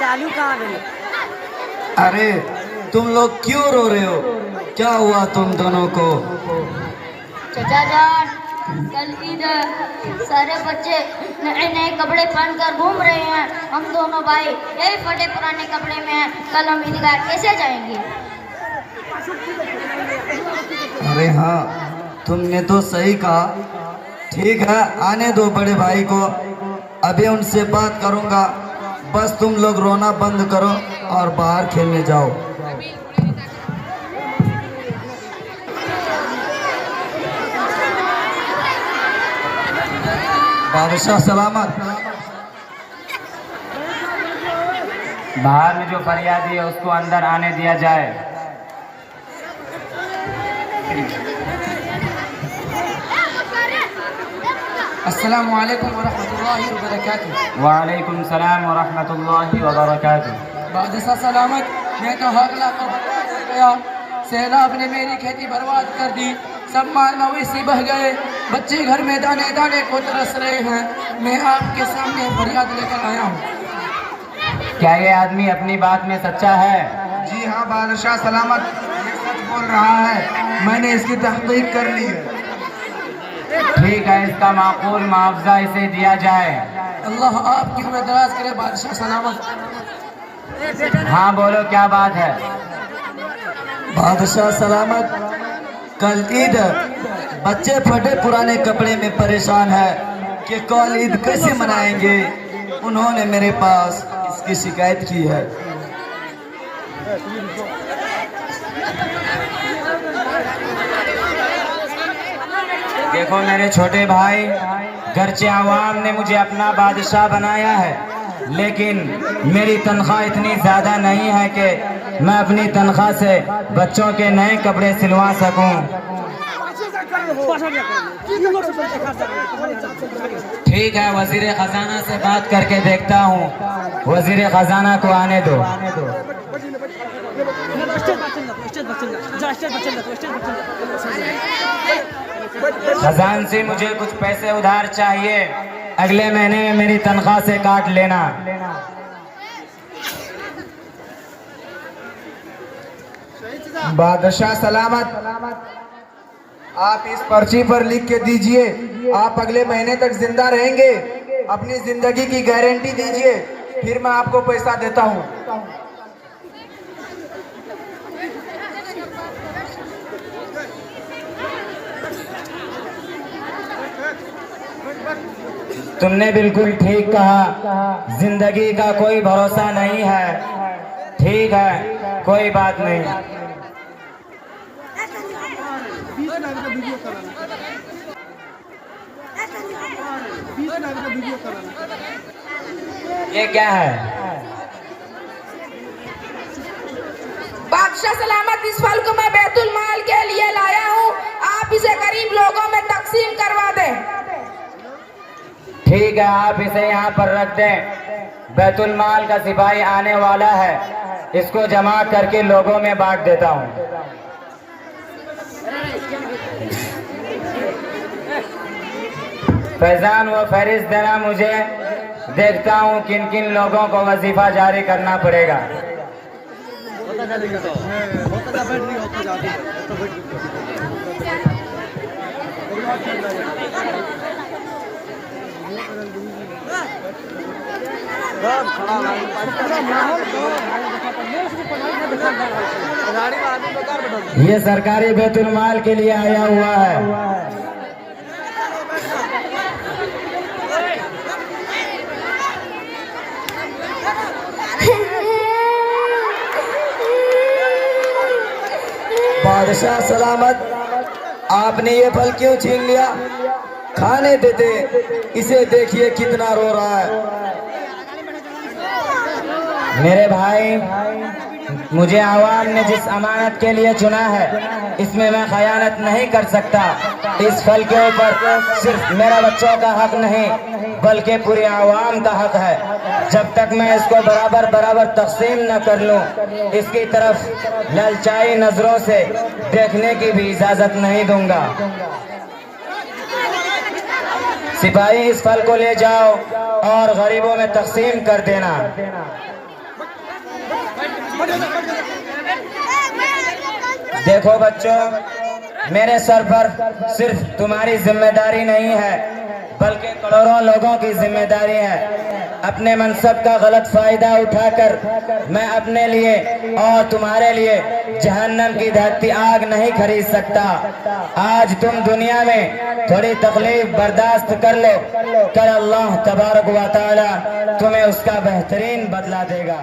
चालू कहाँ गई? अरे तुम लोग क्यों रो रहे हो? क्या हुआ तुम दोनों को? चचा जान, कल ईद है, सारे बच्चे नए नए कपड़े पहनकर घूम रहे हैं। हम दोनों भाई यही फटे पुराने कपड़े में हैं। कल हम ईदगाह कैसे जाएंगे? अरे हाँ, तुमने तो सही कहा। ठीक है, आने दो बड़े भाई को, अभी उनसे बात करूंगा। बस तुम लोग रोना बंद करो और बाहर खेलने जाओ। बादशाह सलामत। बाहर में जो फरियादी है उसको अंदर आने दिया जाए। अस्सलामु अलैकुम वरहमतुल्लाहि वबरकातुह। वालेकुम सलाम व रहमतुल्लाहि व बरकातुह। बादशाह सलामत, मैं तो हकला को बर्बाद हो गया। सैलाब ने मेरी खेती बर्बाद कर दी, सब माल मवेशी बह गए, बच्चे घर में दाने दाने को तरस रहे हैं। मैं आपके सामने फरियाद लेकर आया हूँ। क्या ये आदमी अपनी बात में सच्चा है? जी हाँ बादशाह सलामत, ये सच बोल रहा है। मैंने इसकी तहकीक कर ली है। ठीक है, इसका माकूल मुआवजा इसे दिया जाए। अल्लाह आपकी उम्र दराज करे बादशाह सलामत। हाँ बोलो, क्या बात है? बादशाह सलामत, कल ईद है, बच्चे फटे पुराने कपड़े में परेशान है कि कल ईद कैसे मनाएंगे। उन्होंने मेरे पास इसकी शिकायत की है। देखो मेरे छोटे भाई, गर्चे आवाम ने मुझे अपना बादशाह बनाया है, लेकिन मेरी तनख्वाह इतनी ज़्यादा नहीं है कि मैं अपनी तनख्वाह से बच्चों के नए कपड़े सिलवा सकूं। ठीक है, वजीर खजाना से बात करके देखता हूँ। वजीर खजाना को आने दो। खजानची, मुझे कुछ पैसे उधार चाहिए, अगले महीने में मेरी तनख्वाह से काट लेना। बादशाह सलामत, आप इस पर्ची पर लिख के दीजिए, आप अगले महीने तक जिंदा रहेंगे। अपनी जिंदगी की गारंटी दीजिए, फिर मैं आपको पैसा देता हूँ। तुमने बिल्कुल ठीक कहा, जिंदगी का कोई भरोसा नहीं है। ठीक है, कोई बात नहीं। ये क्या है? बादशाह सलामत, इस फल को मैं बैतुल माल के लिए लाया हूँ, आप इसे गरीब लोगों में तकसीम करवा दें। ठीक है, आप इसे यहाँ पर रख दें। बैतुल माल का सिपाही आने वाला है, इसको जमा करके लोगों में बांट देता हूँ। फैजान वो फहरिस्त देना मुझे, देखता हूँ किन किन लोगों को वजीफा जारी करना पड़ेगा। ये सरकारी बैतुल माल के लिए आया हुआ है। बादशाह सलामत, आपने ये फल क्यों छीन लिया? खाने देते, इसे देखिए कितना रो रहा है। मेरे भाई, मुझे आवाम ने जिस अमानत के लिए चुना है, इसमें मैं खयानत नहीं कर सकता। इस फल के ऊपर सिर्फ मेरा बच्चों का हक नहीं, बल्कि पूरी आवाम का हक है। जब तक मैं इसको बराबर बराबर तकसीम न कर लूं, इसकी तरफ ललचाई नजरों से देखने की भी इजाजत नहीं दूंगा। सिपाही, इस फल को ले जाओ और गरीबों में तकसीम कर देना। देखो बच्चों, मेरे सर पर सिर्फ तुम्हारी जिम्मेदारी नहीं है, बल्कि करोड़ों लोगों की जिम्मेदारी है। अपने मनसब का गलत फायदा उठाकर मैं अपने लिए और तुम्हारे लिए जहन्नम की धरती आग नहीं खरीद सकता। आज तुम दुनिया में थोड़ी तकलीफ बर्दाश्त कर लो, कल अल्लाह तबारक व तआला तुम्हें उसका बेहतरीन बदला देगा।